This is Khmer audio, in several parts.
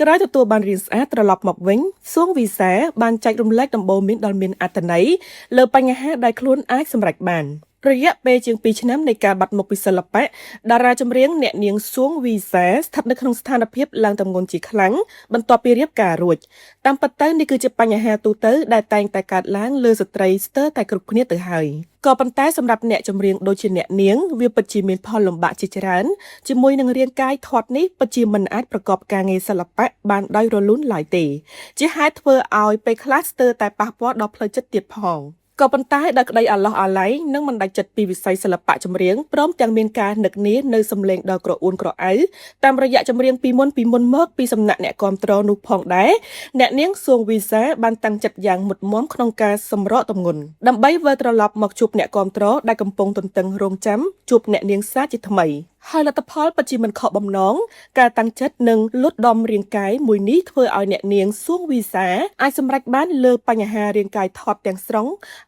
ក្រោយទទួលបានរៀនស្អាតត្រឡប់មកវិញសួងវិសាបានចែករំលែកដំបូន្មានដល់មានអត្ថន័យលើបញ្ហាដែលខ្លួនអាចសម្រេចបានរយៈពេលជាង2ឆ្នាំនៃការបាត់មុខពីសិល្បៈតារាចម្រៀងអ្នកនាងសួងវិសាស្ថិតនៅក្នុងស្ថានភាពឡើងទម្ងន់ជាខ្លាំងបន្ទាប់ពីរៀបការរួចតាមពិតទៅនេះគឺជាបញ្ហាទូទៅដែលតែងតែកើតឡើងលើស្ត្រីស្ទើរតែគ្រប់គ្នាទៅហើយក៏ប៉ុន្តែសម្រាប់អ្នកចម្រៀងដូចជាអ្នកនាងវាពិតជាមានផលលំបាកជាច្រើនជាមួយនឹងរាងកាយធាត់នេះពិតជាមិនអាចប្រកបការងារសិល្បៈបានដោយរលូនឡើយទេជាហេតុធ្វើឲ្យពេលខ្លះស្ទើរតែប៉ះពាល់ដល់ផ្លូវចិត្តទៀតផងក៏ប៉ុន្តែដោយក្តីអាឡោះអាល័យនិងមិនដាច់ចិត្តពីវិស័យសិល្បៈចម្រៀងព្រមទាំងមានការនឹកនានៅសំឡេងដ៏ក្រអួនក្រអៅតាមរយៈចម្រៀងពីមុនមកពីសំណាក់អ្នកគាំទ្រនោះផងដែរអ្នកនាងសួងវិសាបានតាំងចិត្តយ៉ាងមុតមមក្នុងការសម្រកទម្ងន់ដើម្បីវិលត្រឡប់មកជួបអ្នកគាំទ្រដែលកំពុងទន្ទឹងរង់ចាំជួបអ្នកនាងសាជាថ្មីហើយលទ្ធផលពិតជាមិនខកបំណងការតាំងចិត្តនិងលុតដំរាងកាយមួយនេះធ្វើឲ្យអ្នកនាងសួងវិសាអាចសម្រេចបានលើបញ្ហារាងកាយថត់ទាំងស្រុង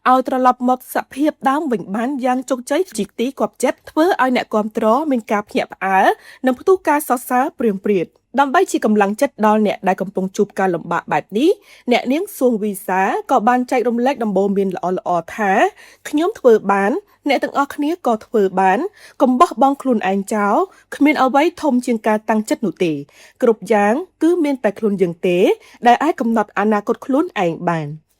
ឲ្យត្រឡប់មកសភាពដើមវិញបានយ៉ាងជោគជ័យជាទីគាប់ចិត្តធ្វើឲ្យអ្នកគាំទ្រមានការភ្ញាក់ផ្អើលនិងផ្ទុះការសរសើរព្រាងព្រាតដើម្បីជាកម្លាំងចិត្តដល់អ្នកដែលកំពុងជួបការលំបាកបែបនេះអ្នកនាងសួងវិសាក៏បានចែករំលែកដំបូន្មានល្អៗថាខ្ញុំធ្វើបានអ្នកទាំងអស់គ្នាក៏ធ្វើបានកុំបោះបង់ខ្លួនឯងចោលគ្មានអ្វីធំជាងការតាំងចិត្តនោះទេគ្រប់យ៉ាងគឺមានតែខ្លួនយើងទេដែលអាចកំណត់អនាគតខ្លួនឯងបាន